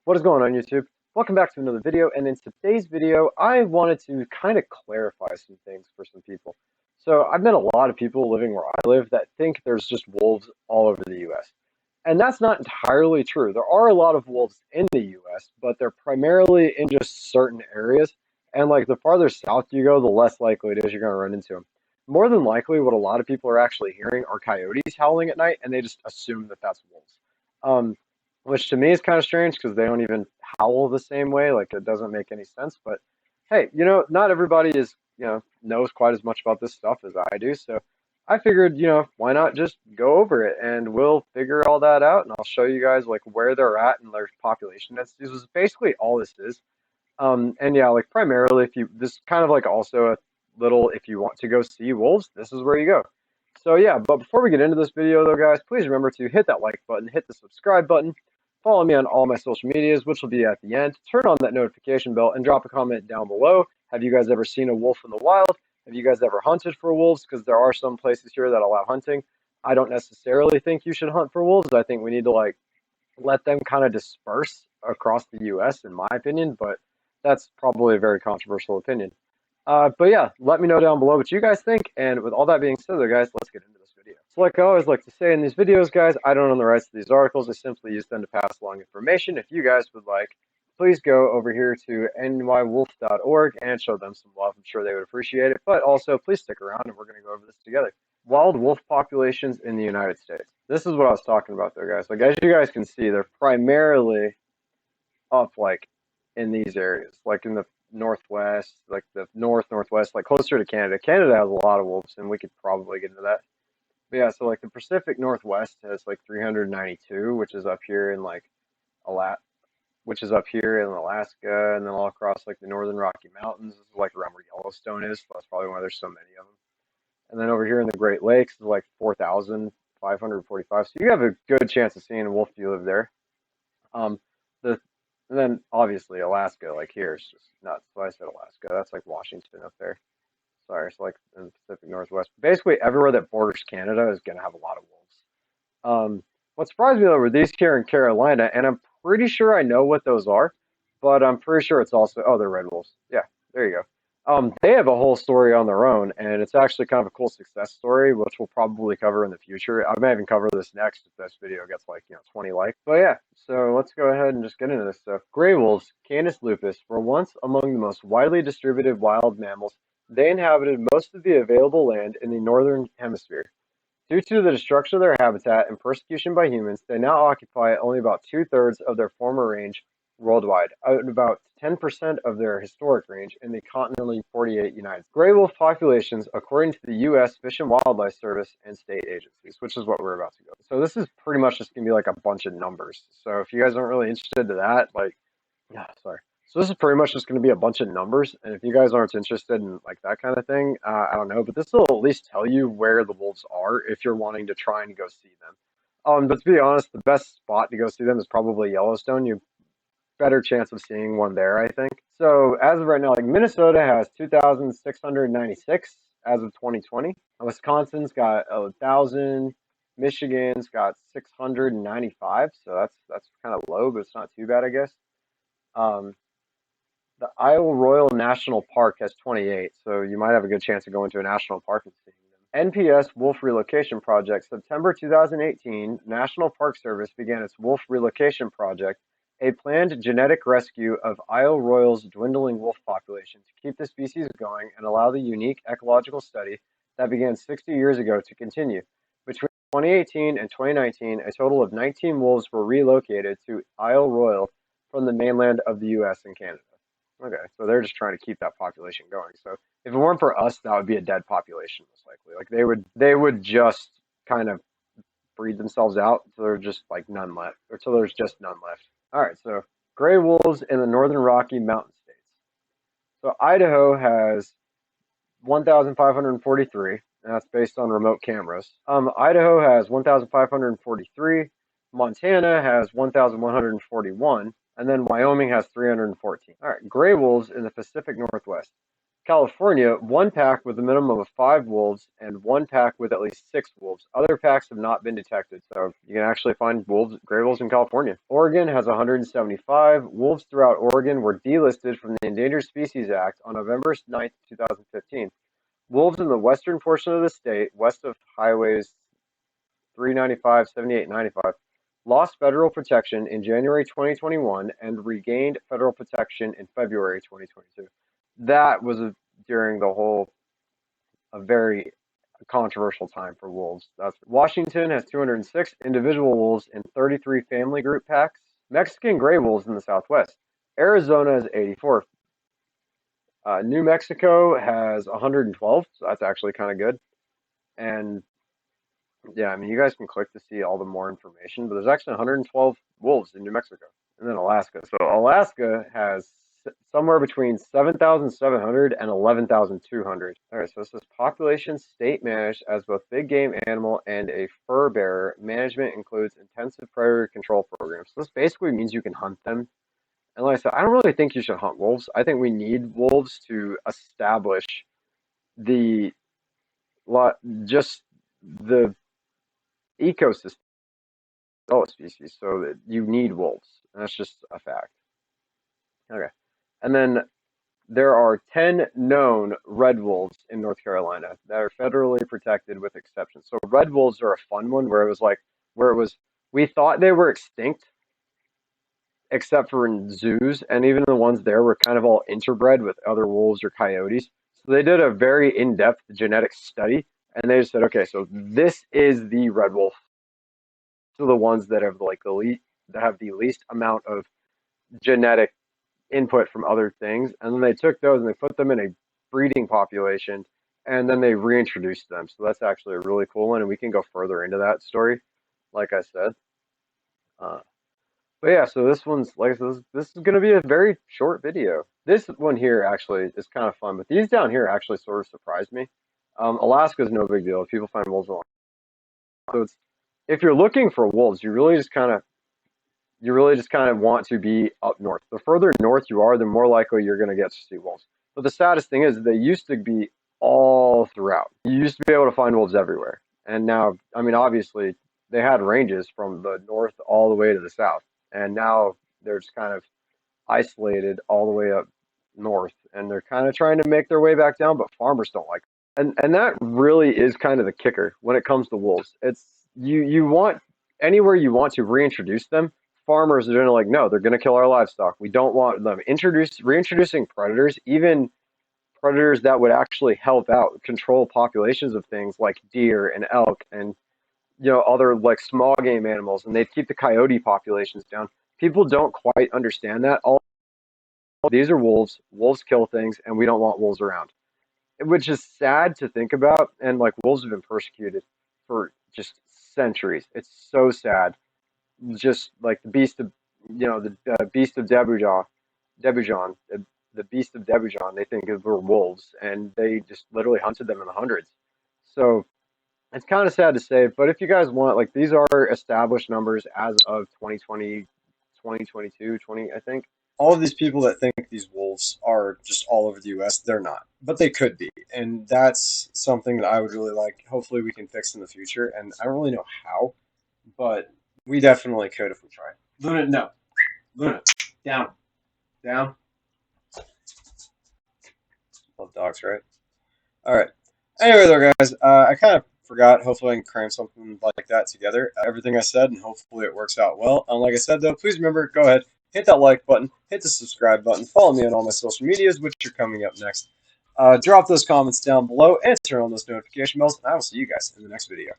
What is going on, YouTube? Welcome back to another video, and in today's video I wanted to kind of clarify some things for some people. So I've met a lot of people living where I live that think there's just wolves all over the US. And that's not entirely true. There are a lot of wolves in the US, but they're primarily in just certain areas. And like the farther south you go, the less likely it is you're going to run into them. More than likely, what a lot of people are actually hearing are coyotes howling at night, and they just assume that that's wolves. Um, which to me is kind of strange because they don't even howl the same way. Like it doesn't make any sense. But hey, not everybody knows quite as much about this stuff as I do. So I figured, why not just go over it and we'll figure all that out, and I'll show you guys like where they're at and their population. This is basically all this is. And yeah, like primarily, if you this kind of like also a little if you want to go see wolves, this is where you go. So yeah, but before we get into this video though, guys, please remember to hit that like button, hit the subscribe button, follow me on all my social medias, which will be at the end. Turn on that notification bell and drop a comment down below. Have you guys ever seen a wolf in the wild? Have you guys ever hunted for wolves? Because there are some places here that allow hunting. I don't necessarily think you should hunt for wolves. I think we need to like let them kind of disperse across the U.S. in my opinion, but that's probably a very controversial opinion. But yeah, let me know down below what you guys think. And with all that being said, though, guys, let's get into this video. So like I always like to say in these videos, guys, I don't own the rights to these articles. I simply use them to pass along information. If you guys would like, please go over here to nywolf.org and show them some love. I'm sure they would appreciate it. But also, please stick around and we're going to go over this together. Wild wolf populations in the United States. This is what I was talking about, though, guys. Like, as you guys can see, they're primarily up, like, in these areas, like in the northwest, like the northwest, like closer to Canada. Canada has a lot of wolves, and we could probably get into that. But yeah, so like the Pacific Northwest has like 392, which is up here in like Alaska, which is up here in Alaska, and then all across like the northern Rocky Mountains. This is like around where Yellowstone is. So that's probably why there's so many of them. And then over here in the Great Lakes is like 4,545. So you have a good chance of seeing a wolf if you live there. Um, the and then obviously Alaska, like here, is just nuts. So I said Alaska. That's like Washington up there. Sorry, it's like in the Pacific Northwest. Basically, everywhere that borders Canada is going to have a lot of wolves. What surprised me though were these here in Carolina, and I'm pretty sure I know what those are, but I'm pretty sure it's also they're red wolves. Yeah, there you go. They have a whole story on their own, and it's actually kind of a cool success story, which we'll probably cover in the future. I may even cover this next if this video gets like 20 likes. But yeah, so let's go ahead and just get into this stuff. Gray wolves, Canis lupus, were once among the most widely distributed wild mammals. They inhabited most of the available land in the northern hemisphere. Due to the destruction of their habitat and persecution by humans, they now occupy only about two-thirds of their former range worldwide, out of about 10% of their historic range in the continentally 48 United States. Gray wolf populations, according to the U.S. Fish and Wildlife Service and state agencies, which is what we're about to go. So this is pretty much just going to be like a bunch of numbers. So if you guys aren't really interested in that, like, yeah, sorry. So this is pretty much just going to be a bunch of numbers, and if you guys aren't interested in like that kind of thing, I don't know, but this will at least tell you where the wolves are if you're wanting to try and go see them. But to be honest, the best spot to go see them is probably Yellowstone. You better chance of seeing one there, I think. So as of right now, like Minnesota has 2,696 as of 2020. Wisconsin's got 1,000. Michigan's got 695. So that's kind of low, but it's not too bad, I guess. Um, the Isle Royal National Park has 28, so you might have a good chance of going to a national park and seeing them. NPS Wolf Relocation Project. September 2018, National Park Service began its Wolf Relocation Project, a planned genetic rescue of Isle Royal's dwindling wolf population to keep the species going and allow the unique ecological study that began 60 years ago to continue. Between 2018 and 2019, a total of 19 wolves were relocated to Isle Royal from the mainland of the U.S. and Canada. Okay, so they're just trying to keep that population going. So if it weren't for us, that would be a dead population, most likely. Like they would just kind of breed themselves out until there's just like none left, or until there's just none left. All right, so gray wolves in the northern Rocky Mountain states. So Idaho has 1,543, and that's based on remote cameras. Idaho has 1,543. Montana has 1,141. And then Wyoming has 314. All right, gray wolves in the Pacific Northwest. California, one pack with a minimum of 5 wolves and one pack with at least 6 wolves. Other packs have not been detected, so you can actually find gray wolves in California. Oregon has 175. Wolves throughout Oregon were delisted from the Endangered Species Act on November 9th, 2015. Wolves in the western portion of the state, west of highways 395, 78, 95, lost federal protection in January 2021 and regained federal protection in February 2022. That was during a very controversial time for wolves. Washington has 206 individual wolves in 33 family group packs. Mexican gray wolves in the southwest. Arizona is 84. New Mexico has 112, so that's actually kind of good. And yeah, I mean, you guys can click to see all the more information, but there's actually 112 wolves in New Mexico. And then Alaska. So Alaska has somewhere between 7,700 and 11,200. All right, so this is population state managed as both big game animal and a fur bearer. Management includes intensive predator control programs. So this basically means you can hunt them. And like I said, I don't really think you should hunt wolves. I think we need wolves to establish the just the ecosystem of all species. So that you need wolves. And that's just a fact. Okay. And then there are 10 known red wolves in North Carolina that are federally protected with exceptions. So red wolves are a fun one we thought they were extinct except for in zoos, and even the ones there were kind of all interbred with other wolves or coyotes. So they did a very in-depth genetic study, and they just said, okay, so this is the red wolf. So the ones that have the least amount of genetic input from other things, and then they took those and they put them in a breeding population, and then they reintroduced them. So that's actually a really cool one, and we can go further into that story, like I said. But yeah, so this one's like I said, this is going to be a very short video. This one here actually is kind of fun, but these down here actually sort of surprised me. Alaska's no big deal. People find wolves along. So if you're looking for wolves, you really just kind of want to be up north. The further north you are, the more likely you're going to get to see wolves. But the saddest thing is they used to be all throughout. You used to be able to find wolves everywhere. And now, I mean, obviously, they had ranges from the north all the way to the south. And now they're just kind of isolated all the way up north. And they're kind of trying to make their way back down, but farmers don't like them. And that really is kind of the kicker when it comes to wolves. It's you want anywhere you want to reintroduce them, farmers are going to like, no, they're going to kill our livestock. We don't want them. Reintroducing predators, even predators that would actually help out control populations of things like deer and elk and other like small game animals, and they keep the coyote populations down. People don't quite understand that. All these are wolves. Wolves kill things, and we don't want wolves around, which is sad to think about. And like wolves have been persecuted for just centuries. It's so sad. Just like the beast of the beast of Debujon, the beast of Debujon, they think were wolves, and they just literally hunted them in the hundreds. So it's kind of sad to say, but if you guys want, like, these are established numbers as of 2020, 2022, 20, I think. All of these people that think these wolves are just all over the U.S., they're not, but they could be, and that's something that I would really like. Hopefully, we can fix in the future, and I don't really know how, but we definitely could if we tried. Luna, no. Luna, down. Down. Love dogs, right? All right. Anyway, though, guys, I kind of forgot. Hopefully, I can cram something like that together. Everything I said, and hopefully it works out well. And like I said, though, please remember, go ahead, hit that like button, hit the subscribe button, follow me on all my social medias, which are coming up next. Drop those comments down below, and turn on those notification bells, and I will see you guys in the next video.